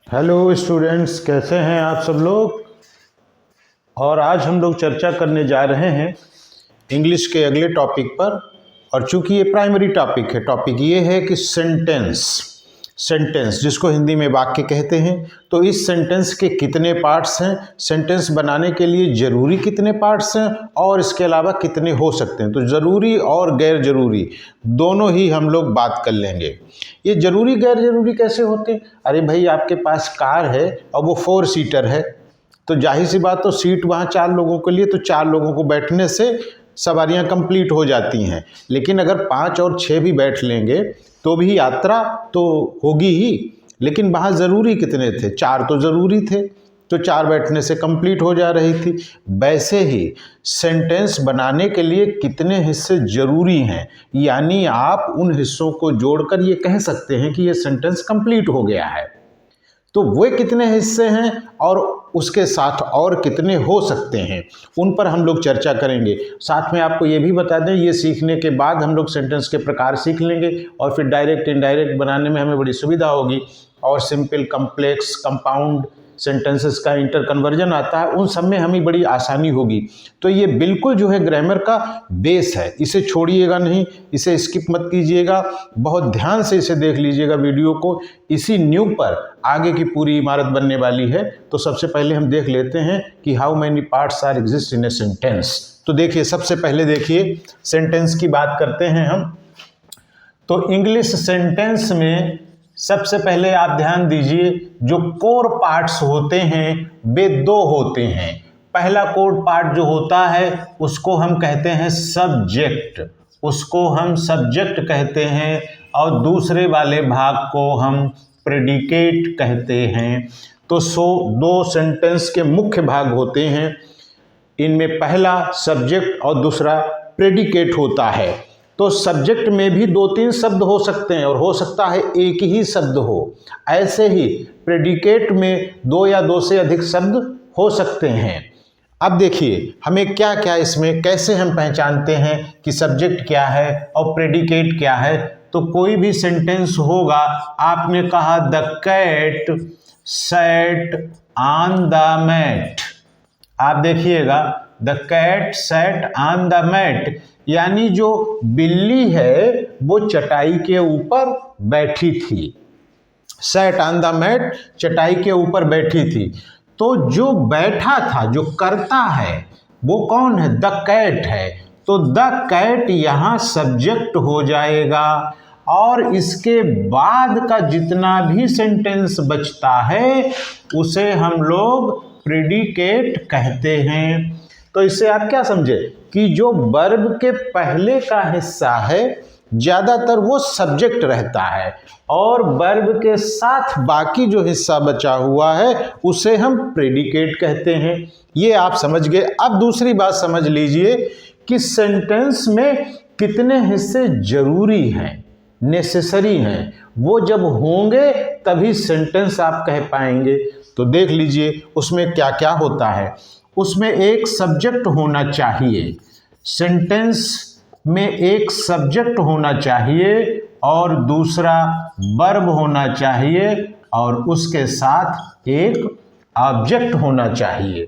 Hello students, कैसे हैं आप सब लोग। और आज हम लोग चर्चा करने जा रहे हैं इंग्लिश के अगले टॉपिक पर। और चूंकि ये प्राइमरी टॉपिक है, टॉपिक ये है कि सेंटेंस जिसको हिंदी में वाक्य कहते हैं। तो इस सेंटेंस के कितने पार्ट्स हैं, सेंटेंस बनाने के लिए ज़रूरी कितने पार्ट्स हैं और इसके अलावा कितने हो सकते हैं। तो ज़रूरी और गैर ज़रूरी दोनों ही हम लोग बात कर लेंगे। ये ज़रूरी गैर ज़रूरी कैसे होते हैं? अरे भाई, आपके पास कार है और वो 4 सीटर है, तो जाहिर सी बात, तो सीट वहाँ 4 लोगों के लिए, तो 4 लोगों को बैठने से सवारियाँ कंप्लीट हो जाती हैं। लेकिन अगर 5 और 6 भी बैठ लेंगे तो भी यात्रा तो होगी ही। लेकिन वहाँ ज़रूरी कितने थे? 4 तो ज़रूरी थे, तो 4 बैठने से कंप्लीट हो जा रही थी। वैसे ही सेंटेंस बनाने के लिए कितने हिस्से ज़रूरी हैं, यानी आप उन हिस्सों को जोड़कर ये कह सकते हैं कि ये सेंटेंस कंप्लीट हो गया है। तो वे कितने हिस्से हैं और उसके साथ और कितने हो सकते हैं, उन पर हम लोग चर्चा करेंगे। साथ में आपको ये भी बता दें, ये सीखने के बाद हम लोग सेंटेंस के प्रकार सीख लेंगे और फिर डायरेक्ट इनडायरेक्ट बनाने में हमें बड़ी सुविधा होगी। और सिंपल, कम्प्लेक्स, कंपाउंड सेंटेंसेस का इंटर कन्वर्जन आता है, उन सब में हमें बड़ी आसानी होगी। तो ये बिल्कुल जो है ग्रामर का बेस है, इसे छोड़िएगा नहीं, इसे स्किप मत कीजिएगा, बहुत ध्यान से इसे देख लीजिएगा वीडियो को। इसी न्यू पर आगे की पूरी इमारत बनने वाली है। तो सबसे पहले हम देख लेते हैं कि how many parts are exist in a sentence. तो देखिए, सबसे पहले देखिए सेंटेंस की बात करते हैं हम। तो इंग्लिश सेंटेंस में सबसे पहले आप ध्यान दीजिए, जो कोर पार्ट्स होते हैं वे 2 होते हैं। पहला कोर पार्ट जो होता है उसको हम कहते हैं सब्जेक्ट, उसको हम सब्जेक्ट कहते हैं, और दूसरे वाले भाग को हम प्रेडिकेट कहते हैं। तो 2 सेंटेंस के मुख्य भाग होते हैं, इनमें पहला सब्जेक्ट और दूसरा प्रेडिकेट होता है। तो सब्जेक्ट में भी 2-3 शब्द हो सकते हैं और हो सकता है एक ही शब्द हो। ऐसे ही प्रेडिकेट में 2 या 2 से अधिक शब्द हो सकते हैं। अब देखिए हमें क्या क्या इसमें, कैसे हम पहचानते हैं कि सब्जेक्ट क्या है और प्रेडिकेट क्या है। तो कोई भी सेंटेंस होगा, आपने कहा the cat sat on the mat, आप देखिएगा the cat sat on the mat, यानी जो बिल्ली है वो चटाई के ऊपर बैठी थी। सैट ऑन द मैट, चटाई के ऊपर बैठी थी। तो जो बैठा था, जो करता है, वो कौन है? द कैट है। तो द कैट यहाँ सब्जेक्ट हो जाएगा और इसके बाद का जितना भी सेंटेंस बचता है उसे हम लोग प्रेडिकेट कहते हैं। तो इससे आप क्या समझे कि जो वर्ब के पहले का हिस्सा है ज़्यादातर वो सब्जेक्ट रहता है और वर्ब के साथ बाकी जो हिस्सा बचा हुआ है उसे हम प्रेडिकेट कहते हैं। ये आप समझ गए। अब दूसरी बात समझ लीजिए कि सेंटेंस में कितने हिस्से जरूरी हैं, नेसेसरी हैं। वो जब होंगे तभी सेंटेंस आप कह पाएंगे। तो देख लीजिए उसमें क्या क्या होता है। उसमें एक सब्जेक्ट होना चाहिए, सेंटेंस में एक सब्जेक्ट होना चाहिए और दूसरा वर्ब होना चाहिए और उसके साथ एक ऑब्जेक्ट होना चाहिए।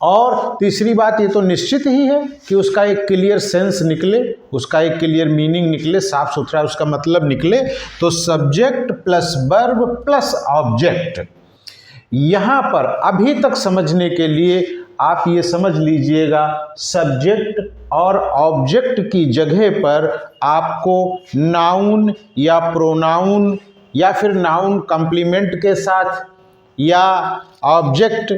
और तीसरी बात, ये तो निश्चित ही है कि उसका एक क्लियर सेंस निकले, उसका एक क्लियर मीनिंग निकले, साफ सुथरा उसका मतलब निकले। तो subject plus verb plus object. यहाँ पर अभी तक समझने के लिए आप ये समझ लीजिएगा, सब्जेक्ट और ऑब्जेक्ट की जगह पर आपको नाउन या प्रोनाउन या फिर नाउन कॉम्प्लीमेंट के साथ, या ऑब्जेक्ट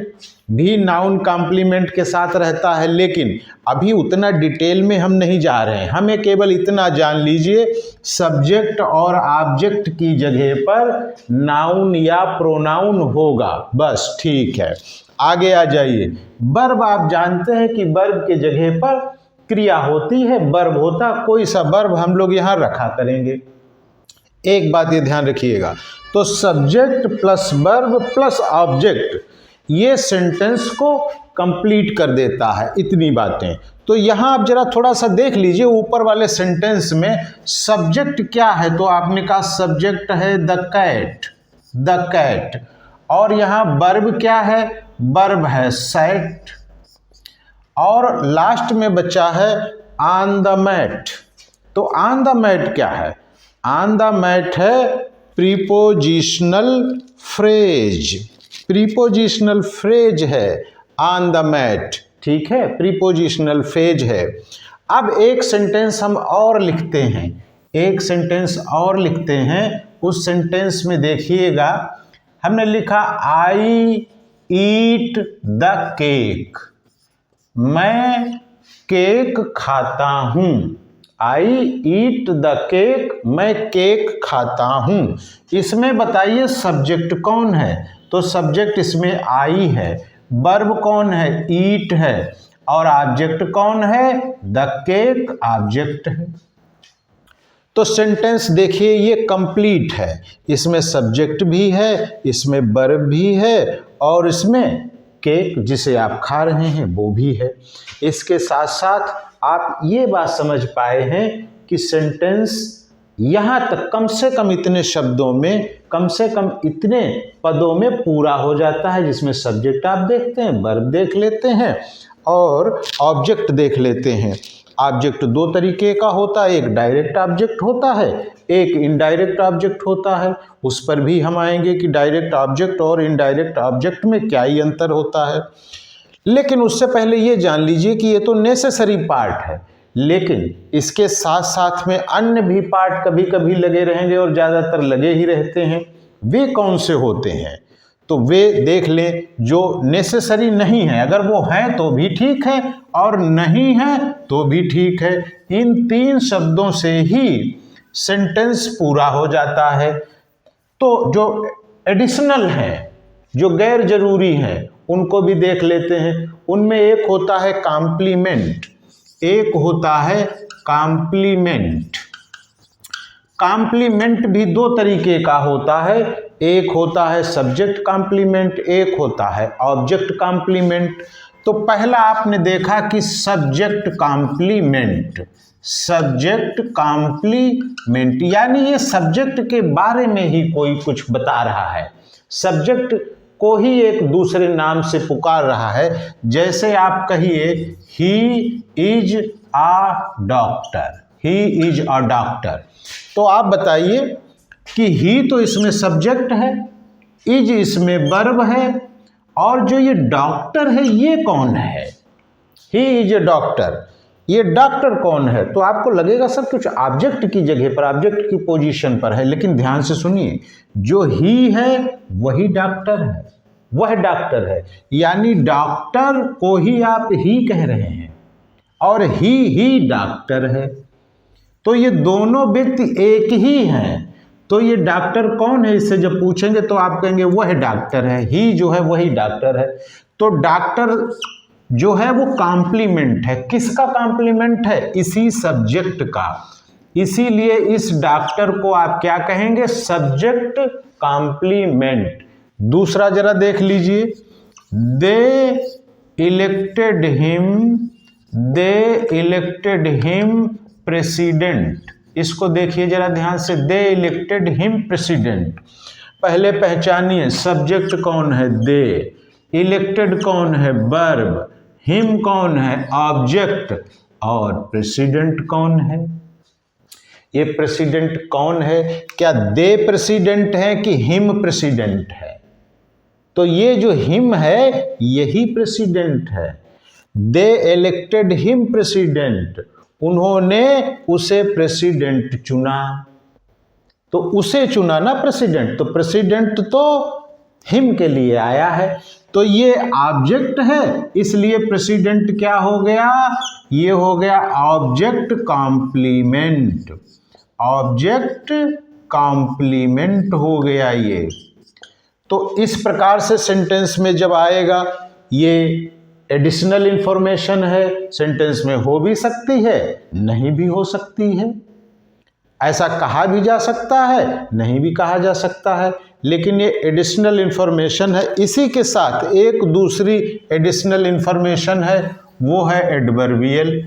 भी नाउन कॉम्प्लीमेंट के साथ रहता है। लेकिन अभी उतना डिटेल में हम नहीं जा रहे हैं, हमें केवल इतना जान लीजिए, सब्जेक्ट और ऑब्जेक्ट की जगह पर नाउन या प्रोनाउन होगा, बस। ठीक है, आगे आ जाइए। वर्ब, आप जानते हैं कि वर्ब के जगह पर क्रिया होती है, वर्ब होता, कोई सा वर्ब हम लोग यहाँ रखा करेंगे। एक बात ये ध्यान रखिएगा, तो subject plus verb plus object ये सेंटेंस को कंप्लीट कर देता है, इतनी बातें। तो यहाँ आप जरा थोड़ा सा देख लीजिए, ऊपर वाले सेंटेंस में सब्जेक्ट क्या है। तो आपने कहा सब्जेक्ट है द कैट, द कैट। और यहाँ वर्ब क्या है, वर्ब है सैट। और लास्ट में बचा है ऑन द मैट। तो ऑन द मैट क्या है, ऑन द मैट है प्रीपोजिशनल फ्रेज, प्रीपोजिशनल फ्रेज है ऑन द मैट, ठीक है, प्रीपोजिशनल फ्रेज है। अब एक सेंटेंस हम और लिखते हैं, एक सेंटेंस और लिखते हैं। उस सेंटेंस में देखिएगा हमने लिखा आई ईट द केक, मैं केक खाता हूँ। आई ईट द केक, मैं केक खाता हूँ। इसमें बताइए सब्जेक्ट कौन है, तो सब्जेक्ट इसमें आई है, वर्ब कौन है, ईट है, और ऑब्जेक्ट कौन है, द केक ऑब्जेक्ट है। तो सेंटेंस देखिए ये कंप्लीट है, इसमें सब्जेक्ट भी है, इसमें वर्ब भी है, और इसमें केक जिसे आप खा रहे हैं वो भी है। इसके साथ साथ आप ये बात समझ पाए हैं कि सेंटेंस यहाँ तक कम से कम इतने शब्दों में, कम से कम इतने पदों में पूरा हो जाता है, जिसमें सब्जेक्ट आप देखते हैं, वर्ब देख लेते हैं और ऑब्जेक्ट देख लेते हैं। ऑब्जेक्ट दो तरीके का होता है, एक डायरेक्ट ऑब्जेक्ट होता है, एक इनडायरेक्ट ऑब्जेक्ट होता है। उस पर भी हम आएंगे कि डायरेक्ट ऑब्जेक्ट और इनडायरेक्ट ऑब्जेक्ट में क्या ही अंतर होता है। लेकिन उससे पहले ये जान लीजिए कि ये तो नेसेसरी पार्ट है, लेकिन इसके साथ साथ में अन्य भी पार्ट कभी कभी लगे रहेंगे और ज़्यादातर लगे ही रहते हैं। वे कौन से होते हैं, तो वे देख लें जो नेसेसरी नहीं है, अगर वो हैं तो भी ठीक है और नहीं है तो भी ठीक है। इन तीन शब्दों से ही सेंटेंस पूरा हो जाता है। तो जो एडिशनल हैं, जो गैर जरूरी हैं, उनको भी देख लेते हैं। उनमें एक होता है कॉम्प्लीमेंट, एक होता है कॉम्प्लीमेंट। कॉम्प्लीमेंट भी दो तरीके का होता है, एक होता है सब्जेक्ट कॉम्प्लीमेंट, एक होता है ऑब्जेक्ट कॉम्प्लीमेंट। तो पहला आपने देखा कि सब्जेक्ट कॉम्प्लीमेंट, सब्जेक्ट कॉम्प्लीमेंट यानी ये सब्जेक्ट के बारे में ही कोई कुछ बता रहा है, सब्जेक्ट को ही एक दूसरे नाम से पुकार रहा है। जैसे आप कहिए he is a doctor, he is a doctor, तो आप बताइए कि ही तो इसमें सब्जेक्ट है, इज इसमें वर्ब है, और जो ये डॉक्टर है ये कौन है, ही इज ए डॉक्टर, ये डॉक्टर कौन है। तो आपको लगेगा सब कुछ ऑब्जेक्ट की जगह पर, ऑब्जेक्ट की पोजीशन पर है, लेकिन ध्यान से सुनिए, जो ही है वही डॉक्टर है, वह डॉक्टर है, यानी डॉक्टर को ही आप ही कह रहे हैं और ही डॉक्टर है। तो ये दोनों व्यक्ति एक ही हैं। तो ये डॉक्टर कौन है, इससे जब पूछेंगे तो आप कहेंगे वह डॉक्टर है, ही जो है वही डॉक्टर है। तो डॉक्टर जो है वो कॉम्प्लीमेंट है, किसका कॉम्प्लीमेंट है, इसी सब्जेक्ट का। इसीलिए इस डॉक्टर को आप क्या कहेंगे, सब्जेक्ट कॉम्प्लीमेंट। दूसरा जरा देख लीजिए, दे इलेक्टेड हिम प्रेसिडेंट। इसको देखिए जरा ध्यान से, दे इलेक्टेड हिम प्रेसिडेंट। पहले पहचानिए सब्जेक्ट कौन है, दे, इलेक्टेड कौन है, वर्ब, हिम कौन है, ऑब्जेक्ट, और प्रेसिडेंट कौन है। ये प्रेसिडेंट कौन है, क्या दे प्रेसिडेंट है कि हिम प्रेसिडेंट है, तो ये जो हिम है यही प्रेसिडेंट है। दे इलेक्टेड हिम प्रेसिडेंट, उन्होंने उसे प्रेसिडेंट चुना, तो उसे चुना ना प्रेसिडेंट, तो प्रेसिडेंट तो हिम के लिए आया है। तो ये ऑब्जेक्ट है, इसलिए प्रेसिडेंट क्या हो गया, ये हो गया ऑब्जेक्ट कॉम्प्लीमेंट, ऑब्जेक्ट कॉम्प्लीमेंट हो गया ये। तो इस प्रकार से सेंटेंस में जब आएगा, ये एडिशनल इंफॉर्मेशन है, सेंटेंस में हो भी सकती है, नहीं भी हो सकती है, ऐसा कहा भी जा सकता है, नहीं भी कहा जा सकता है, लेकिन ये एडिशनल इंफॉर्मेशन है। इसी के साथ एक दूसरी एडिशनल इंफॉर्मेशन है, वो है एडवर्बियल।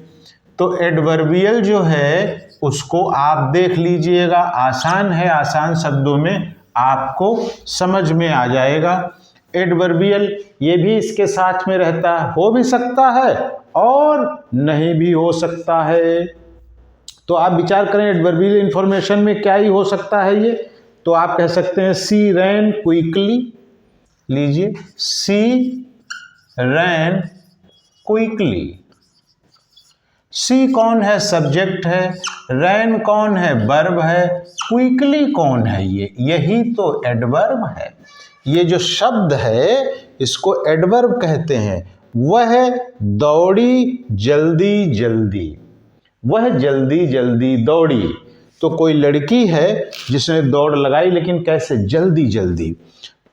तो एडवर्बियल जो है उसको आप देख लीजिएगा, आसान है, आसान शब्दों में आपको समझ में आ जाएगा। एडवर्बियल ये भी इसके साथ में रहता है, हो भी सकता है और नहीं भी हो सकता है। तो आप विचार करें एडवर्बियल इंफॉर्मेशन में क्या ही हो सकता है ये। तो आप कह सकते हैं सी रैन क्विकली, लीजिए सी रैन क्विकली। सी कौन है? सब्जेक्ट है। रैन कौन है? वर्ब है। क्विकली कौन है? यही तो एडवर्ब है। ये जो शब्द है इसको एडवर्ब कहते हैं। वह दौड़ी जल्दी जल्दी, वह जल्दी जल्दी दौड़ी। तो कोई लड़की है जिसने दौड़ लगाई, लेकिन कैसे? जल्दी जल्दी।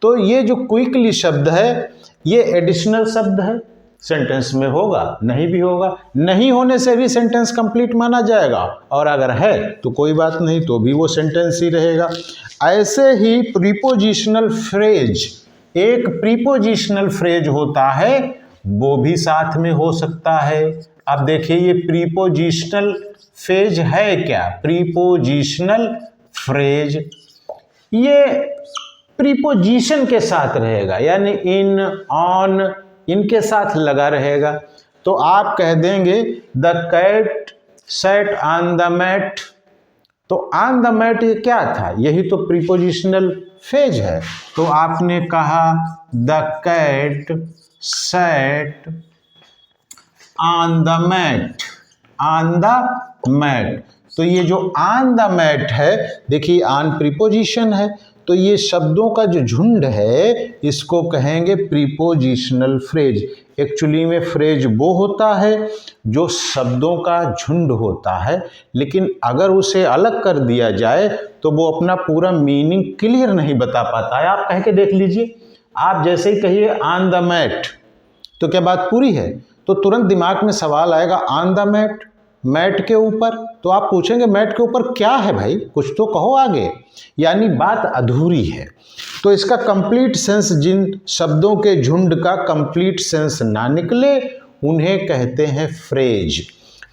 तो ये जो क्विकली शब्द है ये एडिशनल शब्द है, सेंटेंस में होगा, नहीं भी होगा। नहीं होने से भी सेंटेंस कंप्लीट माना जाएगा, और अगर है तो कोई बात नहीं, तो भी वो सेंटेंस ही रहेगा। ऐसे ही प्रीपोजिशनल फ्रेज, एक प्रीपोजिशनल फ्रेज होता है, वो भी साथ में हो सकता है। अब देखिए ये प्रीपोजिशनल फ्रेज है क्या? प्रीपोजिशनल फ्रेज ये प्रीपोजिशन के साथ रहेगा, यानी इन, ऑन, इनके साथ लगा रहेगा। तो आप कह देंगे the cat sat on the mat. तो ऑन द मैट ये क्या था? यही तो प्रीपोजिशनल फ्रेज है। तो आपने कहा the cat sat on the mat, on the mat. तो ये जो ऑन द मैट है, देखिए ऑन प्रीपोजिशन है, तो ये शब्दों का जो झुंड है इसको कहेंगे प्रीपोजिशनल फ्रेज। एक्चुअली में फ्रेज वो होता है जो शब्दों का झुंड होता है, लेकिन अगर उसे अलग कर दिया जाए तो वो अपना पूरा मीनिंग क्लियर नहीं बता पाता है। आप कह के देख लीजिए, आप जैसे ही कहिए ऑन द मैट, तो क्या बात पूरी है? तो तुरंत दिमाग में सवाल आएगा ऑन द मैट, मैट के ऊपर। तो आप पूछेंगे मैट के ऊपर क्या है भाई, कुछ तो कहो आगे, यानी बात अधूरी है। तो इसका कंप्लीट सेंस, जिन शब्दों के झुंड का कंप्लीट सेंस ना निकले उन्हें कहते हैं फ्रेज।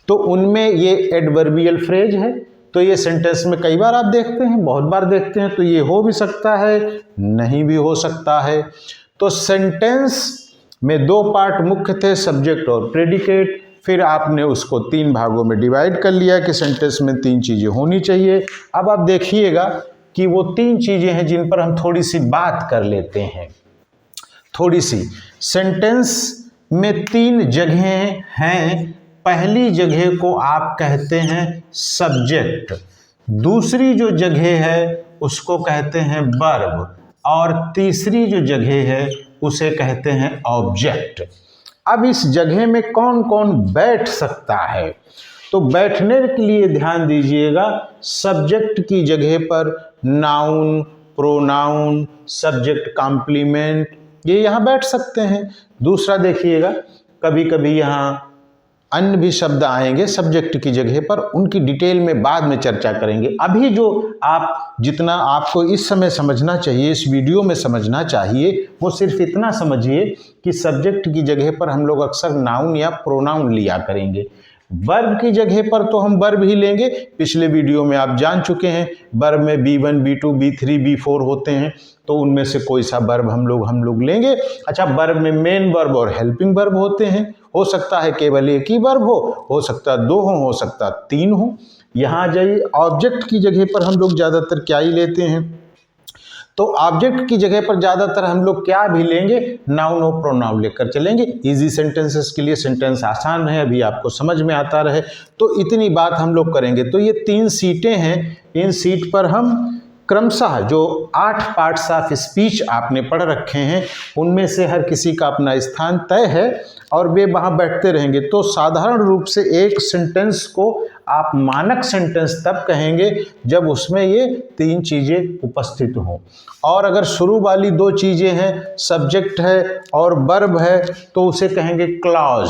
तो उनमें ये एडवर्बियल फ्रेज है। तो ये सेंटेंस में कई बार आप देखते हैं, बहुत बार देखते हैं। तो ये हो भी सकता है, नहीं भी हो सकता है। तो सेंटेंस में दो पार्ट मुख्य थे, सब्जेक्ट और प्रेडिकेट। फिर आपने उसको तीन भागों में डिवाइड कर लिया कि सेंटेंस में तीन चीज़ें होनी चाहिए। अब आप देखिएगा कि वो तीन चीज़ें हैं जिन पर हम थोड़ी सी बात कर लेते हैं। थोड़ी सी सेंटेंस में तीन जगहें हैं। पहली जगह को आप कहते हैं सब्जेक्ट, दूसरी जो जगह है उसको कहते हैं वर्ब, और तीसरी जो जगह है उसे कहते हैं ऑब्जेक्ट। अब इस जगह में कौन कौन बैठ सकता है? तो बैठने के लिए ध्यान दीजिएगा, सब्जेक्ट की जगह पर नाउन, प्रोनाउन, सब्जेक्ट कॉम्प्लीमेंट, ये यहाँ बैठ सकते हैं। दूसरा देखिएगा, कभी कभी यहाँ अन्य भी शब्द आएंगे सब्जेक्ट की जगह पर, उनकी डिटेल में बाद में चर्चा करेंगे। अभी जो आप जितना आपको इस समय समझना चाहिए, इस वीडियो में समझना चाहिए, वो सिर्फ इतना समझिए कि सब्जेक्ट की जगह पर हम लोग अक्सर नाउन या प्रोनाउन लिया करेंगे। वर्ब की जगह पर तो हम वर्ब ही लेंगे। पिछले वीडियो में आप जान चुके हैं वर्ब में B1, B2, B3, B4 होते हैं, तो उनमें से कोई सा वर्ब हम लोग लेंगे। अच्छा, वर्ब में मेन वर्ब और हेल्पिंग वर्ब होते हैं। हो सकता है केवल एक ही वर्ब हो सकता है दो हो सकता है तीन हो। यहाँ जाइए, ऑब्जेक्ट की जगह पर हम लोग ज़्यादातर क्या ही लेते हैं? तो ऑब्जेक्ट की जगह पर ज़्यादातर हम लोग क्या भी लेंगे? नाउन और प्रोनाउन लेकर चलेंगे। इजी सेंटेंसेस के लिए, सेंटेंस आसान रहे, अभी आपको समझ में आता रहे, तो इतनी बात हम लोग करेंगे। तो ये तीन सीटें हैं, इन सीट पर हम क्रमशः जो 8 पार्ट्स ऑफ स्पीच आपने पढ़ रखे हैं उनमें से हर किसी का अपना स्थान तय है और वे वहाँ बैठते रहेंगे। तो साधारण रूप से एक सेंटेंस को आप मानक सेंटेंस तब कहेंगे जब उसमें ये तीन चीज़ें उपस्थित हों। और अगर शुरू वाली दो चीज़ें हैं, सब्जेक्ट है और वर्ब है, तो उसे कहेंगे क्लॉज।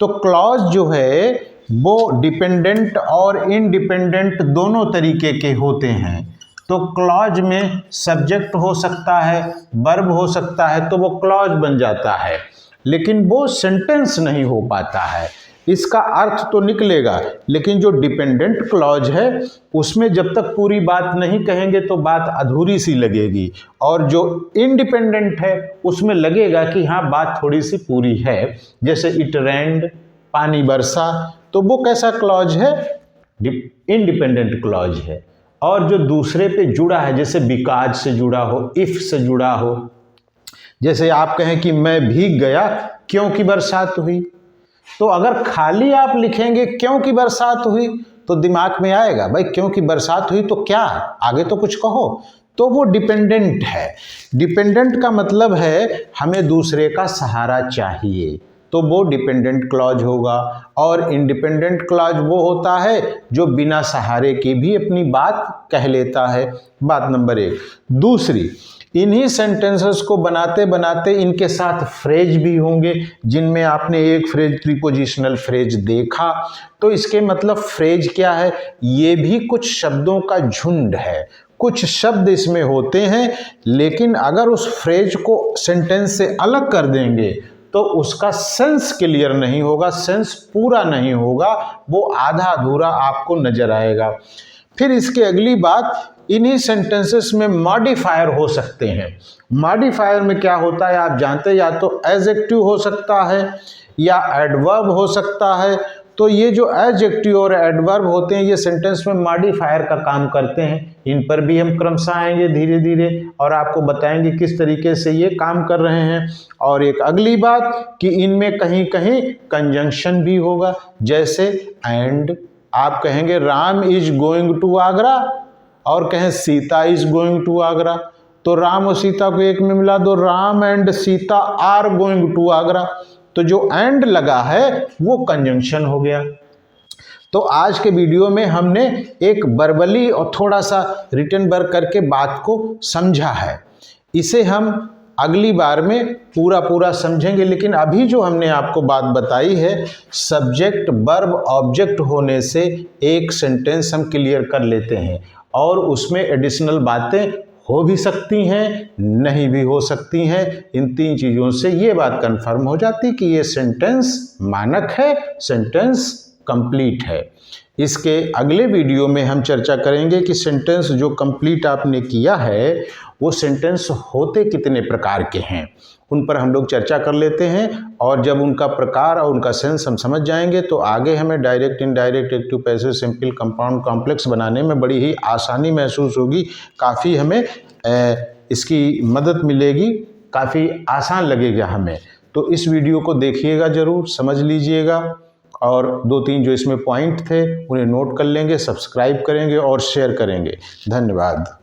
तो क्लॉज जो है वो डिपेंडेंट और इंडिपेंडेंट दोनों तरीके के होते हैं। तो क्लॉज में सब्जेक्ट हो सकता है, वर्ब हो सकता है, तो वो क्लॉज बन जाता है, लेकिन वो सेंटेंस नहीं हो पाता है। इसका अर्थ तो निकलेगा, लेकिन जो डिपेंडेंट क्लॉज है उसमें जब तक पूरी बात नहीं कहेंगे तो बात अधूरी सी लगेगी, और जो इंडिपेंडेंट है उसमें लगेगा कि हाँ बात थोड़ी सी पूरी है। जैसे इट रेन्ड, पानी बरसा, तो वो कैसा क्लॉज है? इंडिपेंडेंट क्लॉज है। और जो दूसरे पे जुड़ा है, जैसे बिकॉज से जुड़ा हो, इफ से जुड़ा हो, जैसे आप कहें कि मैं भीग गया क्योंकि बरसात हुई, तो अगर खाली आप लिखेंगे क्योंकि बरसात हुई तो दिमाग में आएगा भाई क्योंकि बरसात हुई तो क्या, आगे तो कुछ कहो, तो वो डिपेंडेंट है। डिपेंडेंट का मतलब है हमें दूसरे का सहारा चाहिए, तो वो डिपेंडेंट क्लॉज होगा। और इंडिपेंडेंट क्लॉज वो होता है जो बिना सहारे के भी अपनी बात कह लेता है। बात नंबर 1। दूसरी, इन्हीं सेंटेंसेस को बनाते बनाते इनके साथ फ्रेज भी होंगे, जिनमें आपने एक फ्रेज प्रीपोजिशनल फ्रेज देखा, तो इसके मतलब फ्रेज क्या है? ये भी कुछ शब्दों का झुंड है। कुछ शब्द इसमें होते हैं, लेकिन अगर उस फ्रेज को सेंटेंस से अलग कर देंगे तो उसका सेंस क्लियर नहीं होगा, सेंस पूरा नहीं होगा, वो आधा अधूरा आपको नजर आएगा। फिर इसके अगली बात, इन्हीं सेंटेंसेस में मॉडिफायर हो सकते हैं। मॉडिफायर में क्या होता है आप जानते हैं, या तो एडजेक्टिव हो सकता है या एडवर्ब हो सकता है। तो ये जो एडजेक्टिव और एडवर्ब होते हैं ये सेंटेंस में मॉडिफायर का काम करते हैं। इन पर भी हम क्रमशः आएंगे धीरे धीरे और आपको बताएंगे किस तरीके से ये काम कर रहे हैं। और एक अगली बात कि इनमें कहीं कहीं कंजंक्शन भी होगा, जैसे एंड। आप कहेंगे Ram is going to Agra और कहें Sita is going to Agra, तो राम और सीता को एक में मिला दो, Ram and Sita are going to Agra, तो जो एंड लगा है वो कंजंक्शन हो गया। तो आज के वीडियो में हमने एक वर्बली और थोड़ा सा रिटन वर्क करके बात को समझा है। इसे हम अगली बार में पूरा समझेंगे, लेकिन अभी जो हमने आपको बात बताई है, सब्जेक्ट वर्ब ऑब्जेक्ट होने से एक सेंटेंस हम क्लियर कर लेते हैं, और उसमें एडिशनल बातें हो भी सकती हैं, नहीं भी हो सकती हैं। इन 3 चीज़ों से ये बात कंफर्म हो जाती कि ये सेंटेंस मानक है, सेंटेंस कंप्लीट है। इसके अगले वीडियो में हम चर्चा करेंगे कि सेंटेंस जो कंप्लीट आपने किया है वो सेंटेंस होते कितने प्रकार के हैं, उन पर हम लोग चर्चा कर लेते हैं। और जब उनका प्रकार और उनका सेंस हम समझ जाएंगे तो आगे हमें direct, indirect, active, passive, simple, compound, complex बनाने में बड़ी ही आसानी महसूस होगी। काफ़ी हमें इसकी मदद मिलेगी, काफ़ी आसान लगेगा हमें। तो इस वीडियो को देखिएगा ज़रूर, समझ लीजिएगा, और 2-3 जो इसमें पॉइंट थे उन्हें नोट कर लेंगे, सब्सक्राइब करेंगे और शेयर करेंगे। धन्यवाद।